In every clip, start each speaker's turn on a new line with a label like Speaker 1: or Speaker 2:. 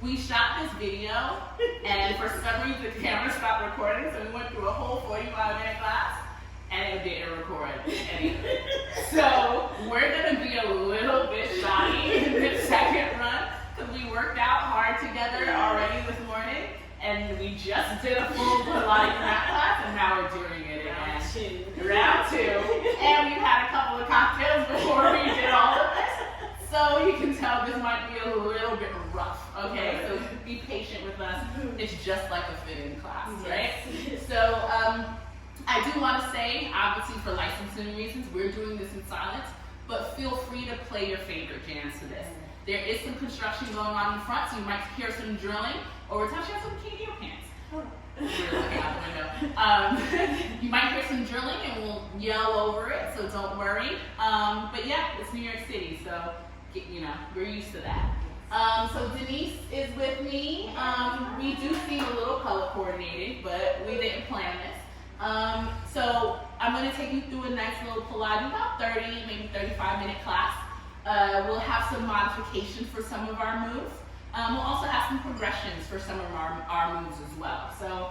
Speaker 1: We shot this video, and for some reason the camera stopped recording, so we went through a whole 45-minute class, and it didn't record anything. So we're gonna be a little bit shoddy in this second run, because we worked out hard together already this morning, and we just did a full Pilates mat class, and now we're doing it again. Round two. And we've had a couple of cocktails before we did all of this. So you can tell this might be a little bit rough, okay? So be patient with us. It's just like a fit-in class, right? So I do want to say, obviously for licensing reasons, we're doing this in silence, but feel free to play your favorite jams to this. There is some construction going on in front, so you might hear some drilling, or we're touching on some KDO pants. We're looking out the window. You might hear some drilling, and we'll yell over it, so don't worry. But yeah, it's New York City, so we're used to that. So Denise is with me. We do seem a little color coordinated, but we didn't plan this. So I'm going to take you through a nice little Pilates, about 30, maybe 35-minute class. We'll have some modifications for some of our moves. We'll also have some progressions for some of our moves as well. So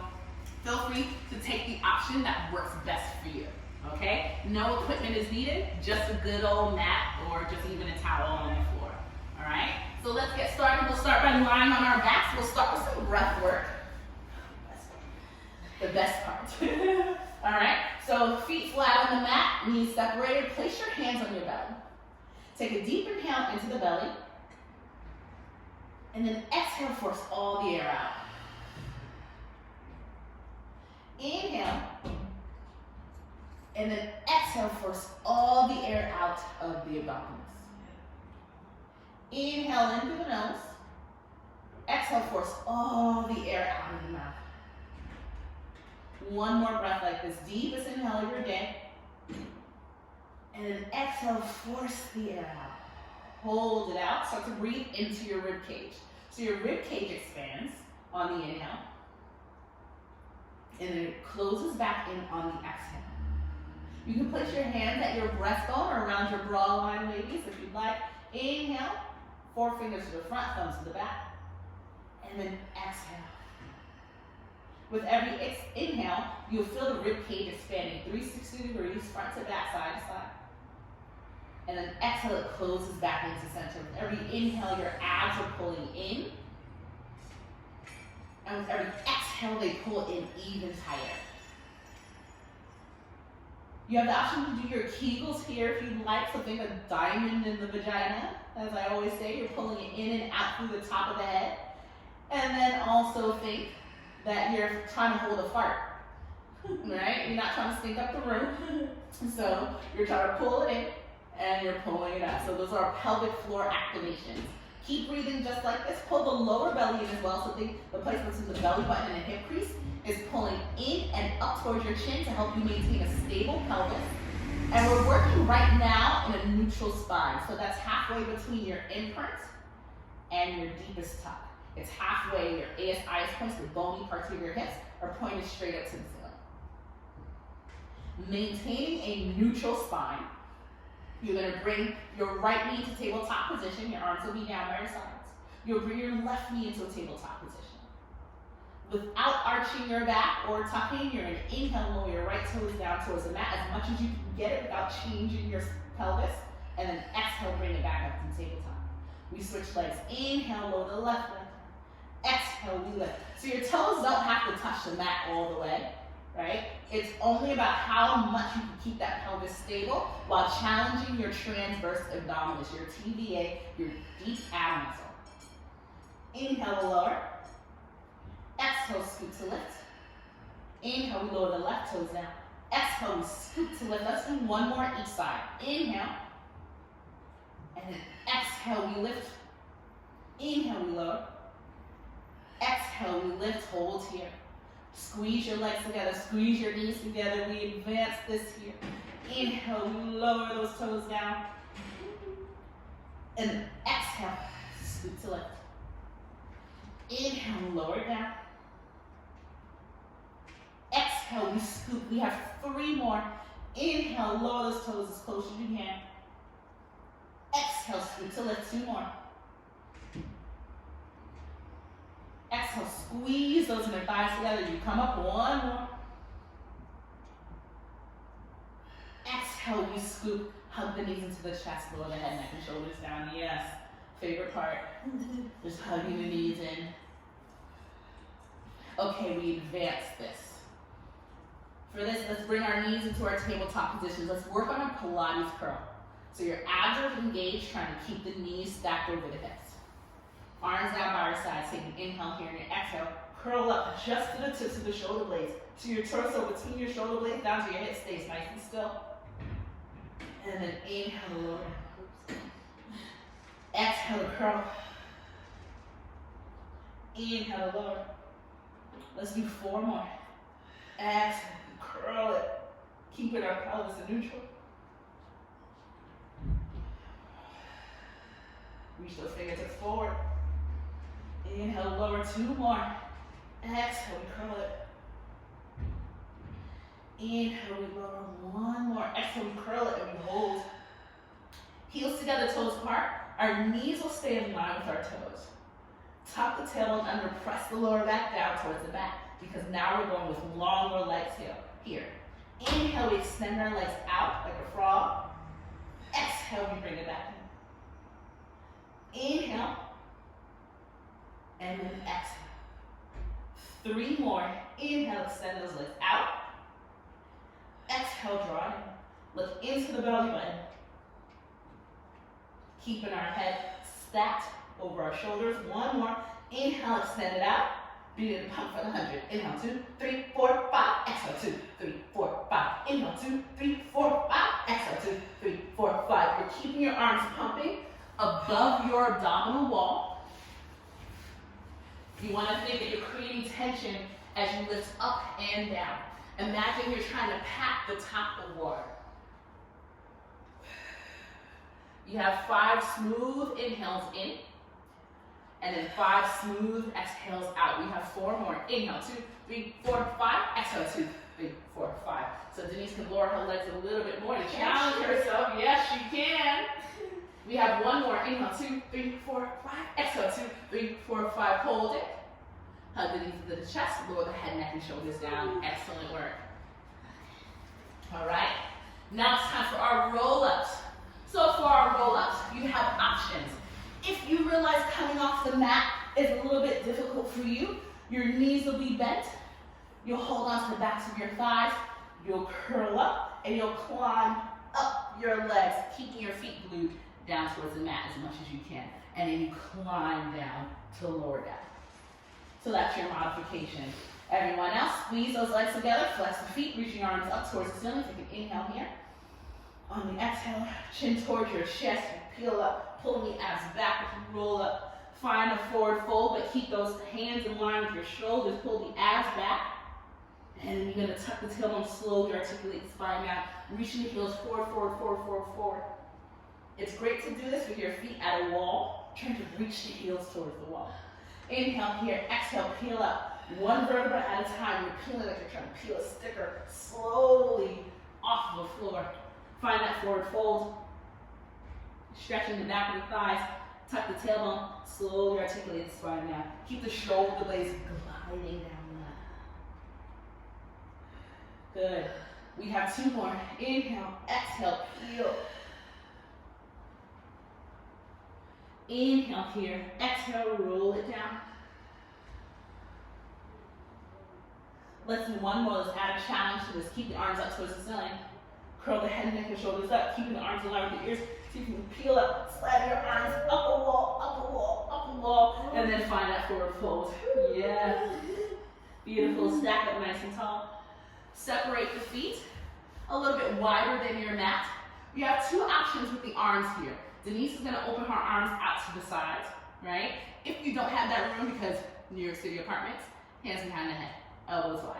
Speaker 1: feel free to take the option that works best for you, okay? No equipment is needed, just a good old mat or just even a towel on the floor, all right? So let's get started. We'll start by lying on our backs. We'll start with some breath work. The best part. All right, so feet flat on the mat, knees separated. Place your hands on your belly. Take a deep inhale into the belly. And then exhale, force all the air out. Inhale. And then exhale, force all the air out of the abdomen. Inhale in through the nose. Exhale, force all the air out of the mouth. One more breath like this. Deepest inhale of your day. And then exhale, force the air out. Hold it out. Start to breathe into your rib cage. So your rib cage expands on the inhale. And then it closes back in on the exhale. You can place your hands at your breastbone or around your bra line, ladies, if you'd like. Inhale, 4 fingers to the front, thumbs to the back. And then exhale. With every inhale, you'll feel the rib cage expanding 360 degrees, front to back, side to side. And then exhale, it closes back into center. With every inhale, your abs are pulling in. And with every exhale, they pull in even tighter. You have the option to do your Kegels here if you'd like, so think of diamond in the vagina. As I always say, you're pulling it in and out through the top of the head. And then also think that you're trying to hold a fart, right? You're not trying to stink up the room. So you're trying to pull it in and you're pulling it out. So those are pelvic floor activations. Keep breathing just like this. Pull the lower belly in as well. So think the place between the belly button and the hip crease is pulling in and up towards your chin to help you maintain a stable pelvis. And we're working right now in a neutral spine. So that's halfway between your imprint and your deepest tuck. It's halfway, your ASI points, the bony parts of your hips are pointed straight up to the ceiling. Maintaining a neutral spine, you're going to bring your right knee to tabletop position. Your arms will be down by your sides. You'll bring your left knee into a tabletop position. Without arching your back or tucking, you're going to inhale, lower your right toes down towards the mat as much as you can get it without changing your pelvis. And then exhale, bring it back up to the tabletop. We switch legs. Inhale, lower the left leg. Exhale, we lift. So your toes don't have to touch the mat all the way, right? It's only about how much you can keep that pelvis stable while challenging your transverse abdominis, your TVA, your deep ab muscle. Inhale, we lower. Exhale, scoot to lift. Inhale, we lower the left toes down. Exhale, we scoot to lift. Let's do one more each side. Inhale. And then exhale, we lift. Inhale, we lower. Exhale, we lift, hold here. Squeeze your legs together, squeeze your knees together. We advance this here. Inhale, we lower those toes down. And exhale, scoot to lift. Inhale, lower it down. Exhale, we scoop. We have 3 more. Inhale, lower those toes as close as you can. Exhale, scoot to lift. 2 more. Exhale, squeeze those inner thighs together. You come up, one more. Exhale, you scoop, hug the knees into the chest, lower the head, neck, and shoulders down. Yes, favorite part. Just hugging the knees in. Okay, we advance this. For this, let's bring our knees into our tabletop positions. Let's work on a Pilates curl. So your abs are engaged, trying to keep the knees stacked over the hips. Arms down by our sides. Take an inhale here and your exhale. Curl up just to the tips of the shoulder blades. To your torso, between your shoulder blades, down to your hips. Stays nice and still. And then inhale to lower. Exhale to curl. Inhale to lower. Let's do 4 more. Exhale, curl it. Keeping our pelvis in neutral. Reach those fingertips forward. Inhale, lower, 2 more. Exhale, we curl it. Inhale, we lower, 1 more. Exhale, we curl it and we hold. Heels together, toes apart. Our knees will stay in line with our toes. Tuck the tailbone under, press the lower back down towards the back, because now we're going with longer legs here. Inhale, we extend our legs out like a frog. Exhale, we bring it back in. Inhale, and then exhale. 3 more. Inhale, extend those legs out. Exhale, draw in. Look into the belly button. Keeping our head stacked over our shoulders. 1 more. Inhale, extend it out. Beat it pump for the 100. Inhale, 2, 3, 4, 5. Exhale, 2, 3, 4, 5. Inhale, 2, 3, 4, 5. Exhale, 2, 3, 4, 5. You're keeping your arms pumping above your abdominal wall. You want to think that you're creating tension as you lift up and down. Imagine you're trying to pat the top of water. You have 5 smooth inhales in, and then 5 smooth exhales out. We have 4 more. Inhale, 2, 3, 4, 5. Exhale, 2, 3, 4, 5. So Denise can lower her legs a little bit more to challenge herself. Yes, she can. We have 1 more. Inhale, 2, 3, 4, 5. Exhale, 2, 3, 4, 5. Hold it. Hug the knees to the chest. Lower the head, neck, and shoulders down. Excellent work. All right. Now it's time for our roll-ups. So for our roll-ups, you have options. If you realize coming off the mat is a little bit difficult for you, your knees will be bent. You'll hold on to the backs of your thighs. You'll curl up, and you'll climb up your legs, keeping your feet glued down towards the mat as much as you can. And then you climb down to lower down. So that's your modification. Everyone else, squeeze those legs together, flex the feet, reach your arms up towards the ceiling. Take an inhale here. On the exhale, chin towards your chest, you peel up, pull the abs back as you roll up. Find a forward fold, but keep those hands in line with your shoulders. Pull the abs back. And then you're going to tuck the tailbone, slowly articulate the spine down. Reaching the heels forward, forward, forward, forward, forward. It's great to do this with your feet at a wall, trying to reach the heels towards the wall. Inhale here, exhale, peel up. 1 vertebra at a time. You're peeling like you're trying to peel a sticker slowly off the floor. Find that forward fold. Stretching the back of the thighs. Tuck the tailbone. Slowly articulate the spine down. Keep the shoulder blades gliding down the mat. Good. We have 2 more. Inhale, exhale, peel. Inhale here, exhale, roll it down. Let's do 1 more. Let's add a challenge to this. Keep the arms up towards the ceiling. Curl the head, neck, and shoulders up. Keeping the arms in line with the ears. So you can peel up, slide your arms up a wall, up a wall, up a wall. And then find that forward fold. Yeah. Beautiful. Stack up nice and tall. Separate the feet a little bit wider than your mat. You have 2 options with the arms here. Denise is going to open her arms out to the sides, right? If you don't have that room, because New York City apartments, hands behind the head, elbows wide.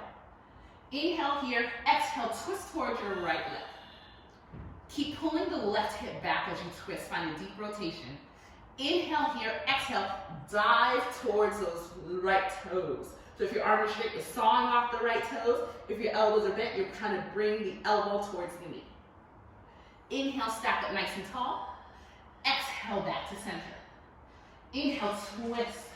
Speaker 1: Inhale here, exhale, twist towards your right leg. Keep pulling the left hip back as you twist, find a deep rotation. Inhale here, exhale, dive towards those right toes. So if your arm is straight, you're sawing off the right toes. If your elbows are bent, you're trying to bring the elbow towards the knee. Inhale, stack up nice and tall. Exhale back to center. Inhale, twist.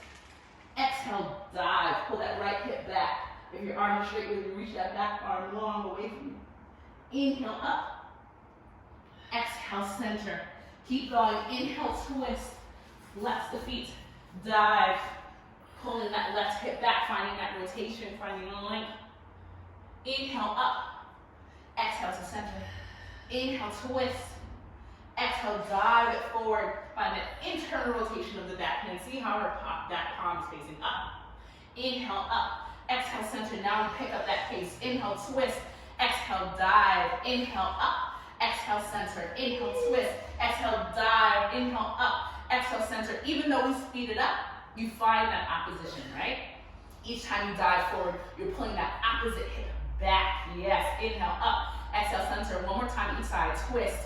Speaker 1: Exhale. Exhale, dive. Pull that right hip back. If your arm is straight, you reach that back arm long away from you. Inhale up. Exhale, center. Keep going. Inhale, twist. Flex the feet. Dive. Pulling that left hip back, finding that rotation, finding the length. Inhale up. Exhale to center. Inhale, twist. Exhale, dive it forward. Find the internal rotation of the back hand. See how her back palm is facing up. Inhale up. Exhale, center. Now we pick up that pace. Inhale, twist. Exhale, dive. Inhale up. Exhale, center. Inhale, twist. Exhale, dive. Inhale up. Exhale, center. Even though we speed it up, you find that opposition, right? Each time you dive forward, you're pulling that opposite hip back. Yes. Inhale up. Exhale, center. One more time each side. Twist.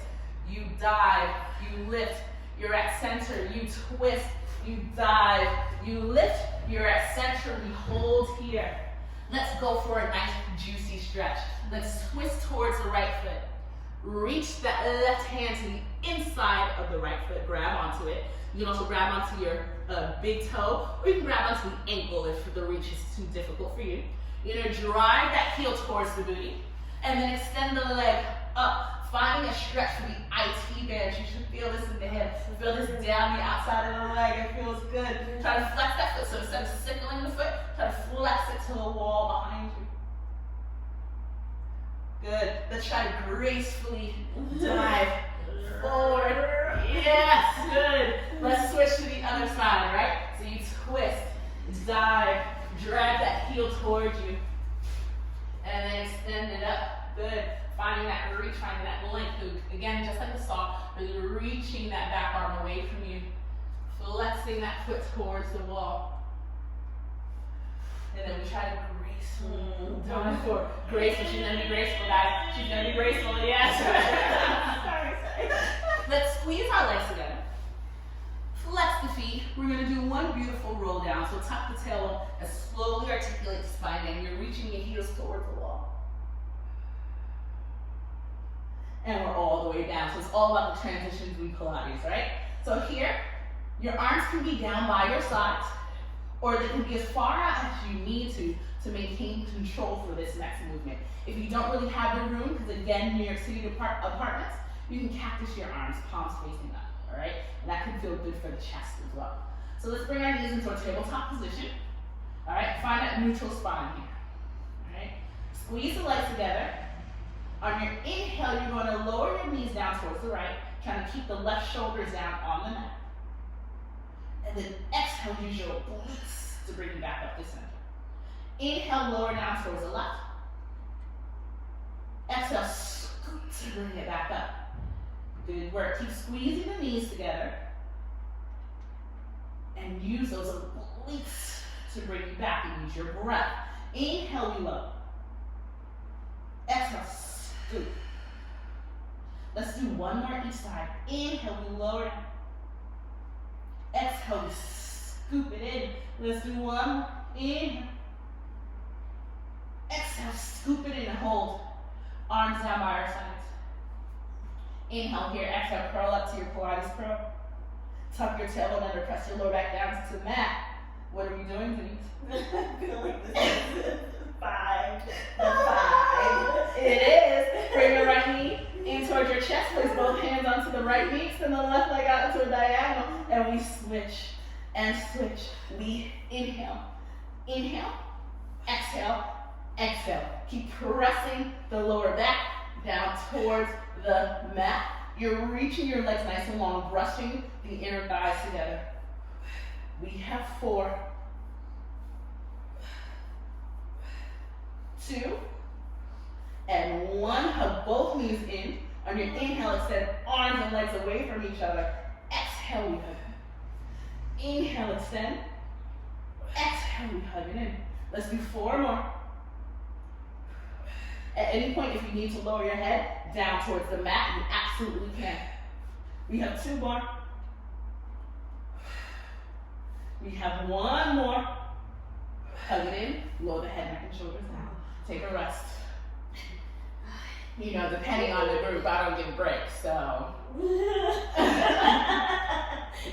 Speaker 1: You dive. You lift. You're at center. You twist. You dive. You lift. You're at center. We hold here. Let's go for a nice juicy stretch. Let's twist towards the right foot. Reach that left hand to the inside of the right foot. Grab onto it. You can also grab onto your big toe, or you can grab onto the ankle if the reach is too difficult for you. You're gonna drive that heel towards the booty, and then extend the leg up, finding a stretch for the IT band. You should feel this in the hip. Feel this down the outside of the leg. It feels good. Try to flex that foot. So instead of sickling the foot, try to flex it to the wall behind you. Good. Let's try to gracefully dive forward. Yes, good. Let's switch to the other side, right? So you twist, dive, drag that heel towards you, and then extend it up. Good. Finding that reach, finding that length. Again, just like the saw, really reaching that back arm away from you, flexing that foot towards the wall. And then we try to gracefully dive forward. Graceful. She's gonna be graceful, guys. She's gonna be graceful. Yes. sorry. Let's squeeze our legs together. Flex the feet. We're going to do one beautiful roll down. So tuck the tail and slowly articulate the spine, and you're reaching your heels towards the wall. And we're all the way down. So it's all about the transitions we Pilates, right? So here, your arms can be down by your sides, or they can be as far out as you need to maintain control for this next movement. If you don't really have the room, because again, New York City apartments, you can cactus your arms, palms facing up, all right? And that can feel good for the chest as well. So let's bring our knees into a tabletop position, all right? Find that neutral spine here, all right? Squeeze the legs together. On your inhale, you're going to lower your knees down towards the right, trying to keep the left shoulders down on the mat. And then exhale, use your obliques to bring you back up to center. Inhale, lower down towards the left. Exhale, scoot to bring it back up. Good work. Keep squeezing the knees together. And use those obliques to bring you back, and use your breath. Inhale, we lower. Exhale, scoop. Let's do one more each side. Inhale, we lower. Exhale, we scoop it in. Let's do one more. Inhale. Exhale, scoop it in and hold. Arms down by our sides. Inhale here, exhale, curl up to your Pilates curl. Tuck your tailbone under, press your lower back down to the mat. What are we doing, Denise?
Speaker 2: I feel like this is five.
Speaker 1: The five. It is. Bring your right knee in towards your chest. Place both hands onto the right knee. Extend the left leg out into a diagonal. And we switch and switch. We inhale. Inhale. Exhale. Exhale. Keep pressing the lower back down towards the mat. You're reaching your legs nice and long, brushing the inner thighs together. We have 4, 2, and 1. Hug both knees in. On your inhale, extend arms and legs away from each other. Exhale, we hug. Inhale, extend. Exhale, we hug it in. Let's do 4 more. At any point, if you need to lower your head down towards the mat, you absolutely can. We have 2 more. We have 1 more. Hug it in, lower the head, neck, and shoulders down. Take a rest. You know, depending on the group, I don't give breaks, so.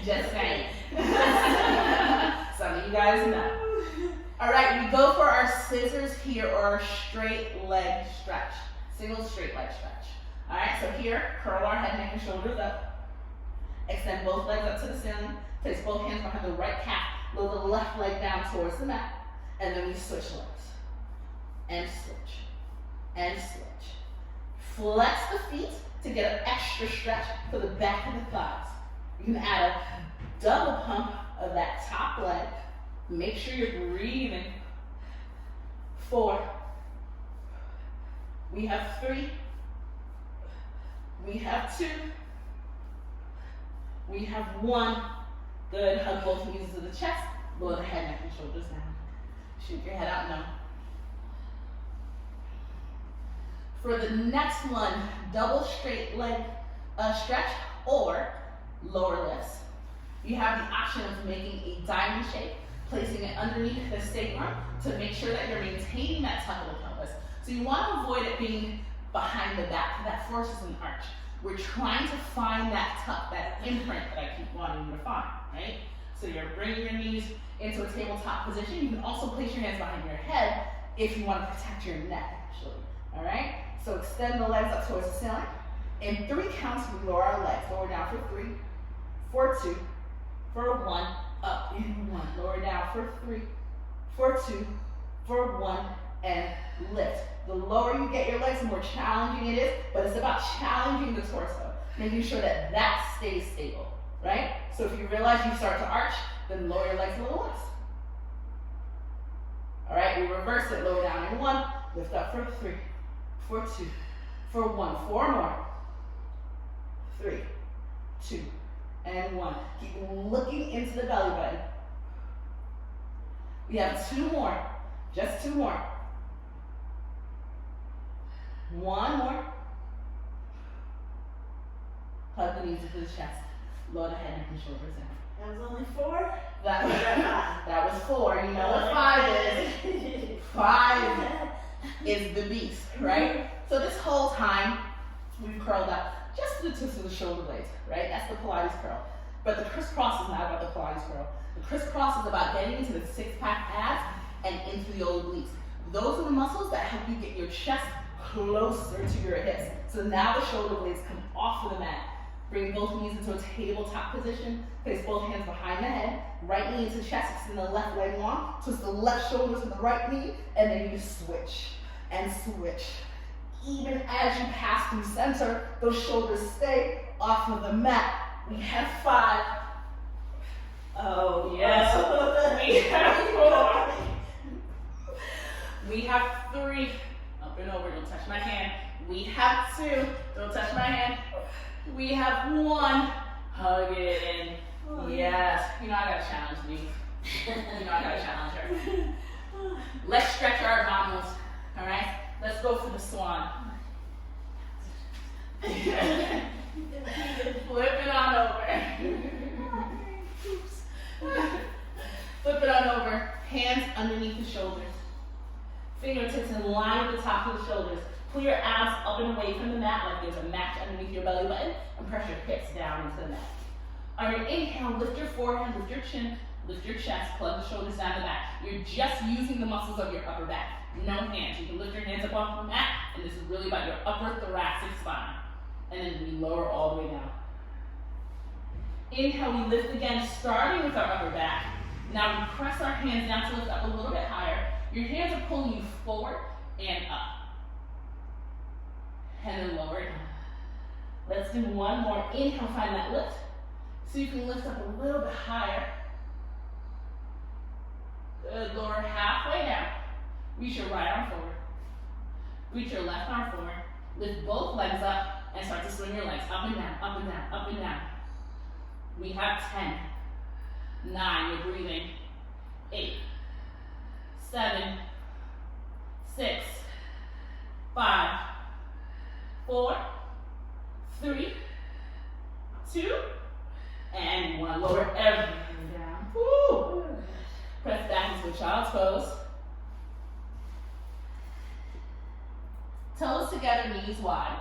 Speaker 1: Just saying. Some of you guys know. scissors here or a straight leg stretch. Single straight leg stretch. All right, so here, curl our head, neck, and shoulders up. Extend both legs up to the ceiling. Place both hands behind the right calf. Lower the left leg down towards the mat. And then we switch legs. And switch. And switch. Flex the feet to get an extra stretch for the back of the thighs. You can add a double pump of that top leg. Make sure you're breathing. 4. We have 3. We have 2. We have 1. Good. Hug both knees to the chest. Lower the head, neck, and shoulders down. Shoot your head out now. For the next one, double straight leg stretch or lower lifts. You have the option of making a diamond shape, placing it underneath the sacrum to make sure that you're maintaining that tuck of the pelvis. So you want to avoid it being behind the back, that forces an arch. We're trying to find that tuck, that imprint that I keep wanting you to find, right? So you're bringing your knees into a tabletop position. You can also place your hands behind your head if you want to protect your neck, actually, all right? So extend the legs up towards the ceiling. In 3 counts, we lower our legs. Lower down for 3, for 2, for 1, up in 1. Lower down for 3, for 2, for 1, and lift. The lower you get your legs, the more challenging it is, but it's about challenging the torso, making sure that that stays stable, right? So if you realize you start to arch, then lower your legs a little less. All right, we reverse it. Lower down in 1, lift up for 3, for 2, for 1. 4 more. 3, 2, and 1. Keep looking into the belly button. We have 2 more. Just 2 more. 1 more. Hug the knees into the chest. Lower the head, neck, and shoulders down.
Speaker 2: That was only 4?
Speaker 1: That was 4. You know what 5 is. 5 is the beast, right? So this whole time, we've curled up just to the tips of the shoulder blades, right? That's the Pilates curl. But the crisscross is not about the Pilates curl. The crisscross is about getting into the 6-pack abs and into the obliques. Those are the muscles that help you get your chest closer to your hips. So now the shoulder blades come off of the mat. Bring both knees into a tabletop position. Place both hands behind the head. Right knee into chest, extend the left leg long. Twist the left shoulder to the right knee, and then you switch and switch. Even as you pass through center, those shoulders stay off of the mat. We have 5.
Speaker 2: Oh,
Speaker 1: yes. We have 4. We have 3. Up and over, don't touch my hand. We have 2. Don't touch my hand. We have 1. Hug it in. Oh, yes. You know I gotta challenge me. You know I gotta challenge her. Let's stretch our abdominals. All right? Let's go for the swan. Flip it on over. Flip it on over. Hands underneath the shoulders. Fingertips in line with the top of the shoulders. Pull your abs up and away from the mat like there's a match underneath your belly button, and press your hips down into the mat. On your inhale, lift your forehead, lift your chin, lift your chest, plug the shoulders down the back. You're just using the muscles of your upper back. No hands. You can lift your hands up off the mat, and this is really about your upper thoracic spine. And then we lower all the way down. Inhale, we lift again, starting with our upper back. Now we press our hands down to lift up a little bit higher. Your hands are pulling you forward and up. And then lower down. Let's do 1 more. Inhale, find that lift. So you can lift up a little bit higher. Good, lower halfway down. Reach your right arm forward. Reach your left arm forward. Lift both legs up and start to swing your legs up and down, up and down, up and down. We have 10, 9, you're breathing, 8, 7, 6, 5, 4, 3, 2, and 1. Lower everything down. Woo. Press back into a child's pose. Toes together, knees wide.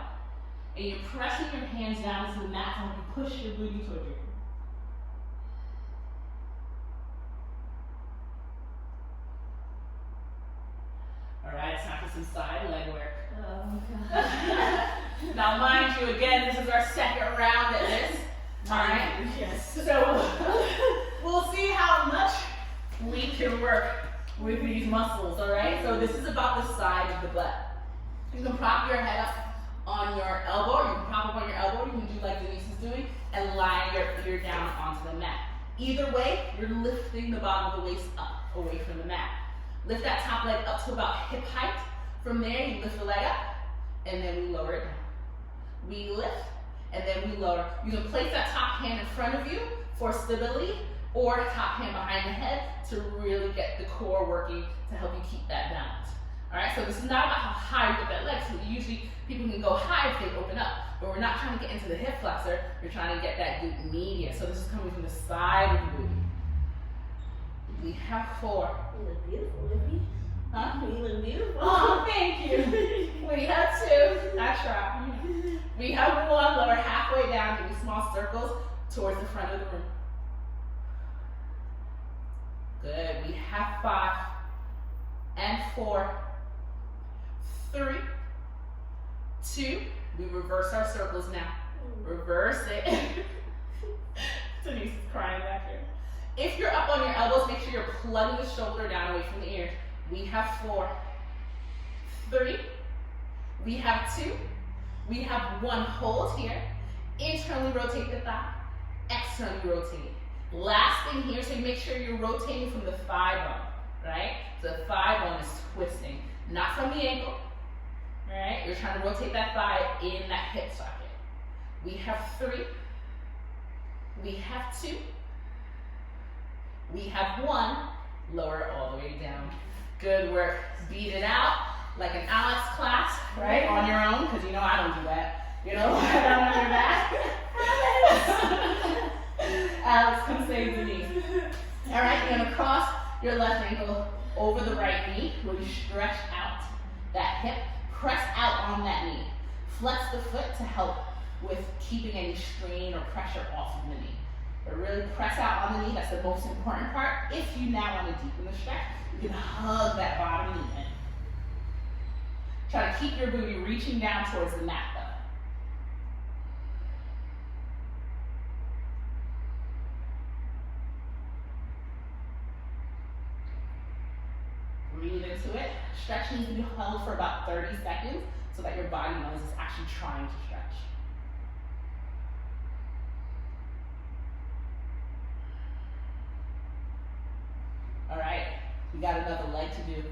Speaker 1: And you're pressing your hands down to the mat to help you push your booty toward you. some side leg work.
Speaker 2: Oh, God.
Speaker 1: Now, mind you, again, this is our second round at this. All right?
Speaker 2: Yes.
Speaker 1: So we'll see how much we can work with these muscles, all right? So this is about the side of the butt. You can prop your head up on your elbow, or you can prop up on your elbow, you can do like Denise is doing, and lie your ear down onto the mat. Either way, you're lifting the bottom of the waist up, away from the mat. Lift that top leg up to about hip height. From there, you lift the leg up, and then we lower it down. We lift, and then we lower. You can place that top hand in front of you for stability, or top hand behind the head to really get the core working to help you keep that balance. All right, so this is not about how high you get that leg. So usually people can go high if they open up, but we're not trying to get into the hip flexor. We're trying to get that glute medius. So this is coming from the side of the booty. We have 4.
Speaker 2: You look beautiful, Libby.
Speaker 1: Huh?
Speaker 2: You look beautiful.
Speaker 1: Oh, thank you. We have 2. I try. We have 1. Lower halfway down. Give me small circles towards the front of the room. Good. We have 5 and 4. 3, 2. We reverse our circles now. Reverse it. Denise is crying back here. If you're up on your elbows, make sure you're plugging the shoulder down away from the ears. We have 4, 3. We have 2. We have 1. Hold here. Internally rotate the thigh. Externally rotate. Last thing here, so you make sure you're rotating from the thigh bone, right? So the thigh bone is twisting, not from the ankle. All right, you're trying to rotate that thigh in that hip socket. We have 3. We have 2. We have 1. Lower it all the way down. Good work. Beat it out like an Alex class, right? On your own, because you know I don't do that. You know, I don't want to do that. Alex, come save Denise. All right, you're gonna cross your left ankle over the right knee. Really stretch out that hip. Press out on that knee. Flex the foot to help with keeping any strain or pressure off of the knee. But really press out on the knee. That's the most important part. If you now want to deepen the stretch, you can hug that bottom knee in. Try to keep your booty reaching down towards the mat though. Breathe into it. Stretch needs to be held for about 30 seconds so that your body knows it's actually trying to stretch. All right, we got another leg to do.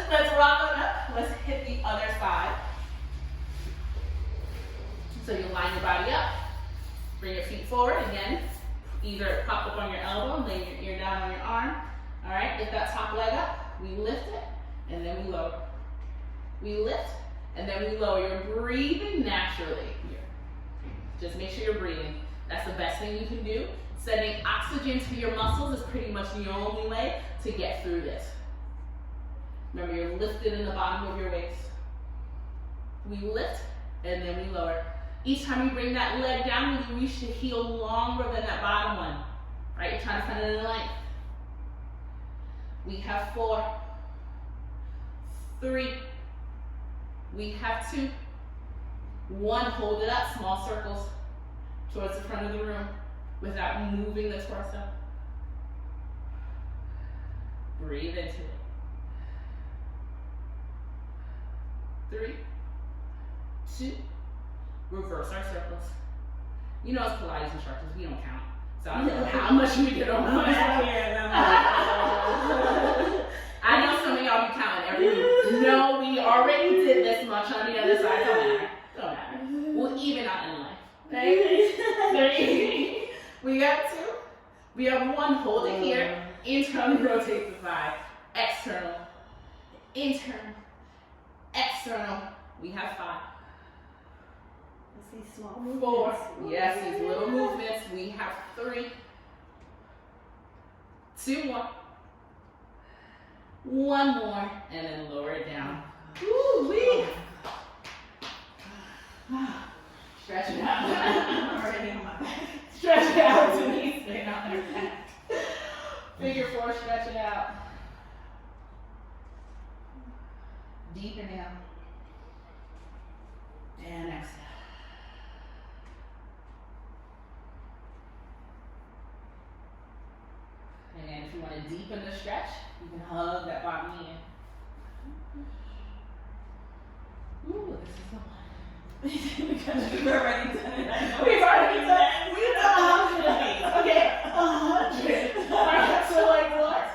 Speaker 1: Let's rock on up. Let's hit the other side. So you line your body up. Bring your feet forward again. Either prop up on your elbow, lay your ear down on your arm. All right, lift that top leg up. We lift it, and then we lower. We lift, and then we lower. You're breathing naturally here. Just make sure you're breathing. That's the best thing you can do. Sending oxygen to your muscles is pretty much the only way to get through this. Remember, you're lifted in the bottom of your waist. We lift, and then we lower. Each time you bring that leg down, you reach the heel longer than that bottom one. Right? You're trying to find it in length. We have 4, 3. We have 2. 1, hold it up, small circles towards the front of the room without moving the torso. Breathe into it. 3, 2. Reverse our circles. You know, as Pilates instructors, we don't count. So I don't know how much we did on one. I know some of y'all be counting every week. No, we already did this much on the other side. Don't matter. Don't matter. We'll even out in life. Okay? We got 2. We have 1. Hold it here. Internally rotate the thigh. External. Internal. External. We have 5.
Speaker 2: These small movements.
Speaker 1: 4. Yes, these little movements. We have 3, 2, 1. 1 more, and then lower it down. Woo wee. Stretch it out.
Speaker 2: I'm already on my back.
Speaker 1: Stretch it out, Denise. Stay on your back. Figure 4, stretch it out. Deep inhale. And exhale. And if you want to deepen the stretch, you can hug that body in. Ooh, this is the one.
Speaker 2: Because we've already done it.
Speaker 1: We've already done it. We've done 100 of these. Okay, 100. Alright, so like what?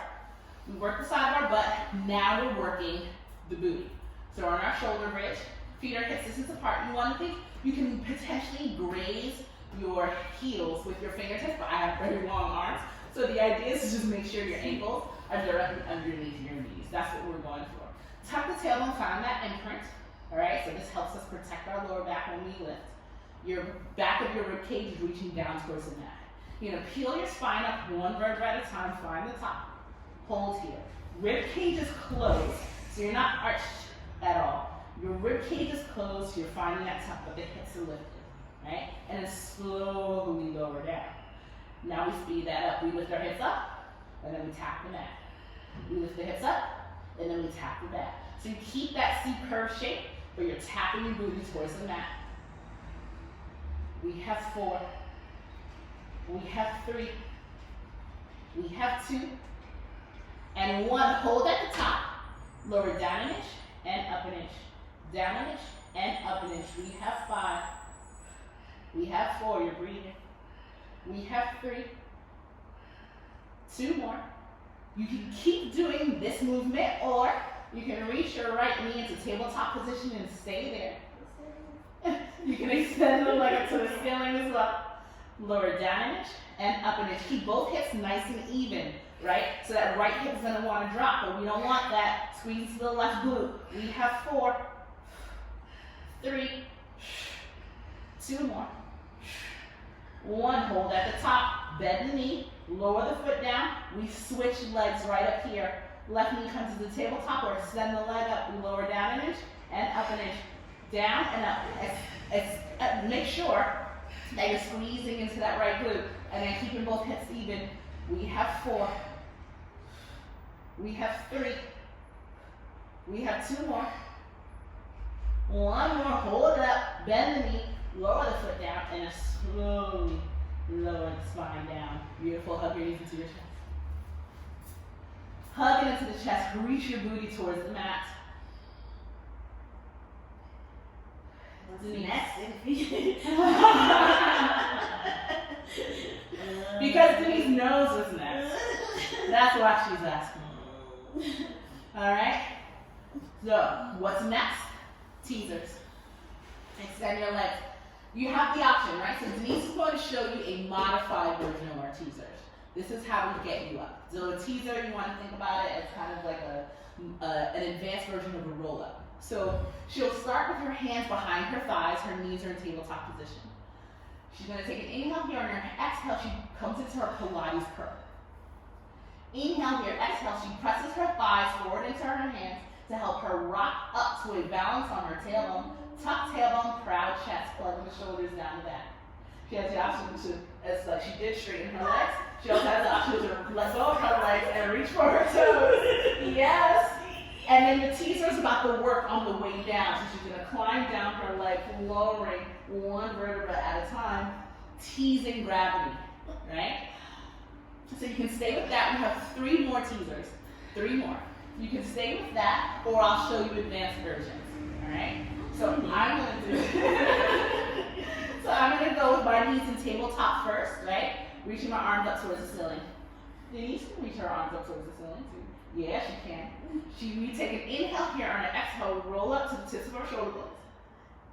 Speaker 1: We work the side of our butt. Now we're working the booty. So we're on our shoulder bridge. Feet are hip distance apart. You want to think you can potentially graze your heels with your fingertips, but I have very long arms. So the idea is to just make sure your ankles are directly underneath your knees. That's what we're going for. Tuck the tailbone, find that imprint. All right, so this helps us protect our lower back when we lift. Your back of your rib cage is reaching down towards the mat. You're gonna peel your spine up one vertebra at a time, find the top. Hold here. Rib cage is closed, so you're not arched at all. Your rib cage is closed, so you're finding that top, but the hips are lifted, right? And then slowly lower down. Now we speed that up. We lift our hips up, and then we tap the mat. We lift the hips up, and then we tap the mat. So you keep that C curve shape, but you're tapping your booty towards the mat. We have 4. We have 3. We have 2. And 1. Hold at the top. Lower down an inch and up an inch. Down an inch and up an inch. We have 5. We have 4. You're breathing. We have 3. 2 more. You can keep doing this movement, or you can reach your right knee into tabletop position and stay there. You can extend the leg up to the ceiling as well. Lower down an inch and up an inch. Keep both hips nice and even, right? So that right hip's gonna wanna drop, but we don't want that. Squeeze the left glute. We have 4, 3, 2 more. 1, hold at the top, bend the knee, lower the foot down. We switch legs right up here. Left knee comes to the tabletop, or extend the leg up. We lower down an inch and up an inch. Down and up. Make sure that you're squeezing into that right glute, and then keeping both hips even. We have 4. We have 3. We have 2 more. 1 more. Hold it up. Bend the knee. Lower the foot down, and then slowly lower the spine down. Beautiful. Hug your knees into your chest. Hug it into the chest. Reach your booty towards the mat.
Speaker 2: Next.
Speaker 1: Because Denise knows what's next. That's why she's asking. Alright? So, what's next? Teasers. Extend your legs. You have the option, right? So Denise is going to show you a modified version of our teasers. This is how we get you up. So a teaser, you want to think about it as kind of like an advanced version of a roll-up. So she'll start with her hands behind her thighs, her knees are in tabletop position. She's going to take an inhale here, and her exhale, she comes into her Pilates curl. Inhale here, exhale, she presses her thighs forward into her hands to help her rock up to a balance on her tailbone. Tuck tailbone, proud chest, plugging the shoulders down the back. She has the option to, as like she did, straighten her legs. She also has the option to let go of her legs and reach for her toes. Yes. And then the teaser is about the work on the way down. So she's going to climb down her leg, lowering 1 vertebra at a time, teasing gravity, right? So you can stay with that. We have 3 more teasers. 3 more. You can stay with that, or I'll show you advanced versions, all right? So I'm gonna go with my knees in tabletop first, right? Reaching my arms up towards the ceiling. Denise can reach her arms up towards the ceiling too. Yeah, she can. We take an inhale here, on an exhale, we roll up to the tips of our shoulder blades.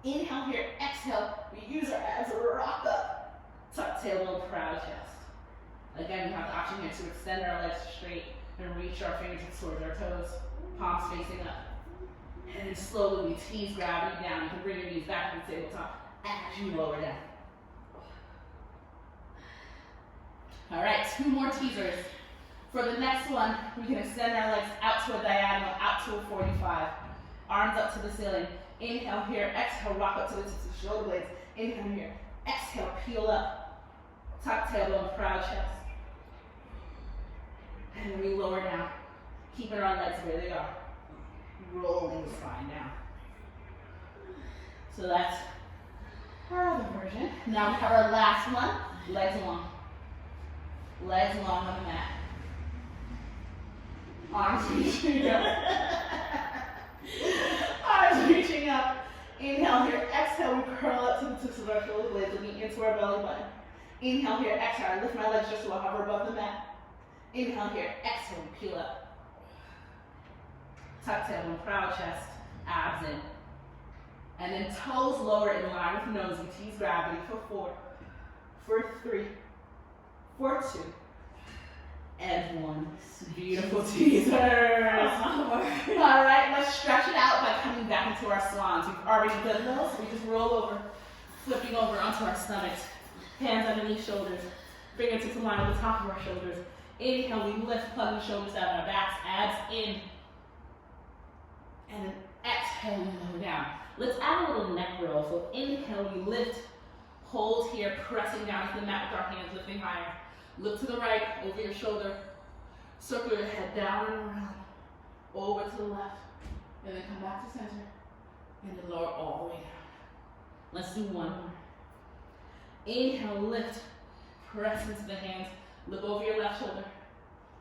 Speaker 1: Inhale here, exhale, we use our abs to rock up. Tuck tailbone, proud chest. Again, we have the option here to extend our legs straight and reach our fingertips towards our toes, palms facing up. And then slowly we tease gravity down. You can bring your knees back to the tabletop as you lower down. All right, 2 more teasers. For the next one, we can extend our legs out to a diagonal, out to a 45. Arms up to the ceiling. Inhale here, exhale, rock up to the tips of the shoulder blades. Inhale here, exhale, peel up. Tuck tailbone, proud chest. And then we lower down, keeping our legs where they are. rolling the spine down. So that's our other version. Now we have our last one, legs long. Legs long on the mat. Arms reaching up. Arms reaching up. Inhale here, exhale, we curl up to the tips of our shoulder blades, looking into our belly button. Inhale here, exhale, I lift my legs just so I hover above the mat. Inhale here, exhale, we peel up. Tuck tail and proud chest, abs in. And then toes lower in line with nose. We tease gravity for 4, for 3, for 2, and 1. Beautiful teasers. All right, let's stretch it out by coming back into our swans. We've already done those, so we just roll over, flipping over onto our stomachs. Hands underneath shoulders. Fingertips in line with the top of our shoulders. Inhale, we lift, plug the shoulders out of our backs, abs in. And then exhale, we lower down. Let's add a little neck roll. So inhale, we lift, hold here, pressing down to the mat with our hands, lifting higher. Look to the right, over your shoulder. Circle your head down and around. Over to the left. And then come back to center. And then lower all the way down. Let's do one more. Inhale, lift, press into the hands. Look over your left shoulder.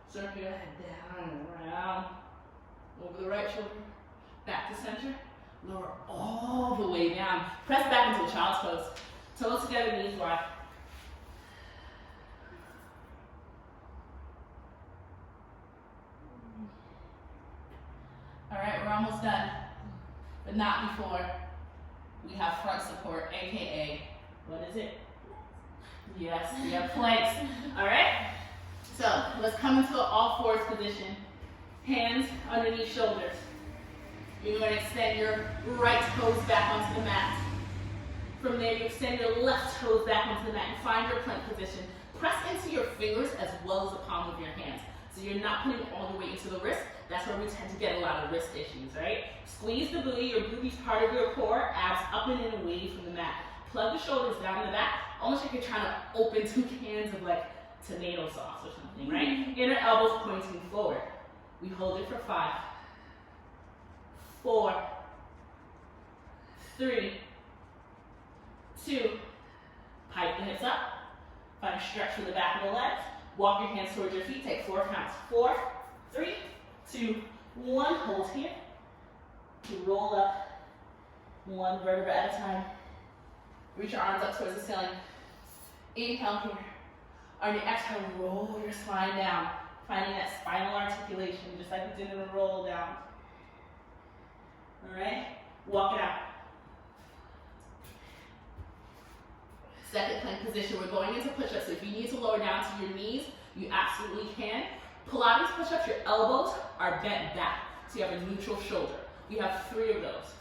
Speaker 1: Circle your head down and around. Over the right shoulder. Back to center. Lower all the way down. Press back into a child's pose. Toes together, knees wide. All right, we're almost done. But not before we have front support, AKA, what is it? Yes, we have planks. All right? So let's come into an all fours position. Hands underneath shoulders. You're going to extend your right toes back onto the mat. From there, you extend your left toes back onto the mat and find your plank position. Press into your fingers as well as the palm of your hands. So you're not putting all the weight into the wrist. That's where we tend to get a lot of wrist issues, right? Squeeze the booty. Your booty's part of your core. Abs up and in and away from the mat. Plug the shoulders down in the back, almost like you're trying to open 2 cans of like tomato sauce or something, right? Inner elbows pointing forward. We hold it for 5, 4, 3, 2, pipe the hips up. Find a stretch for the back of the legs. Walk your hands towards your feet. Take 4 counts. 4, 3, 2, 1. Hold here. Roll up 1 vertebra at a time. Reach your arms up towards the ceiling. Inhale here. On your exhale, roll your spine down. Finding that spinal articulation, just like we did in the roll down. All right? Walk it out. Second plank position. We're going into push-ups. So if you need to lower down to your knees, you absolutely can. Pilates push-ups, your elbows are bent back. So you have a neutral shoulder. We have 3 of those.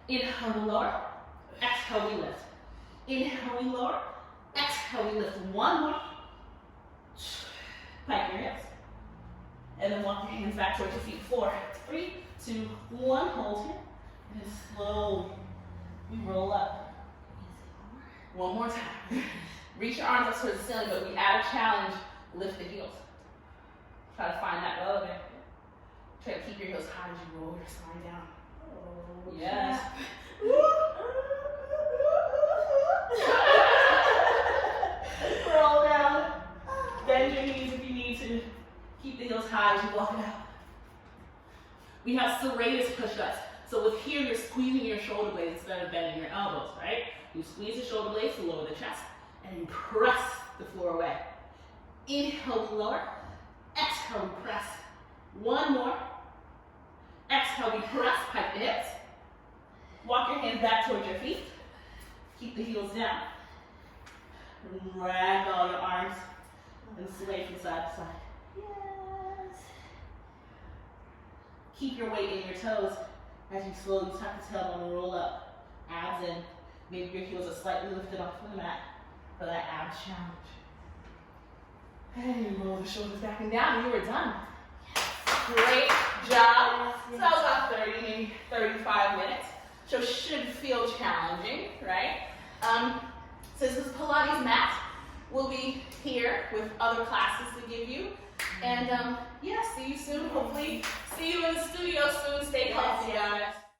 Speaker 1: Inhale, we lower. Exhale, we lift. Inhale, we lower. Exhale, we lift. 1 more. Pike your hips. And then walk your hands back towards your feet. 4, 3, 2, 1. Hold here. And then slowly, we roll up. 1 more time. Reach your arms up towards the ceiling, but we add a challenge. Lift the heels. Try to find that relevant. Try to keep your heels high as you roll your spine down. Oh, yes. Roll down. Bend your knees if you need to. Keep the heels high as you walk it out. We have serratus push-ups. So with here, you're squeezing your shoulder blades instead of bending your elbows, right? You squeeze the shoulder blades to lower the chest, and you press the floor away. Inhale, we lower. Exhale, we press. 1 more. Exhale, we press, pike the hips. Walk your hands back towards your feet. Keep the heels down. Ragdoll your arms and sway from side to side. Yes. Keep your weight in your toes as you slowly tuck the tailbone and roll up. Abs in. Maybe your heels are slightly lifted off from the mat for that abs challenge. And you roll the shoulders back and down. You were done. Great job. So that was about 30, maybe 35 minutes. So should feel challenging, right? Since this Pilates mat will be here with other classes to give you. And yes, See you soon. Hopefully, see you in the studio soon. Stay healthy, guys.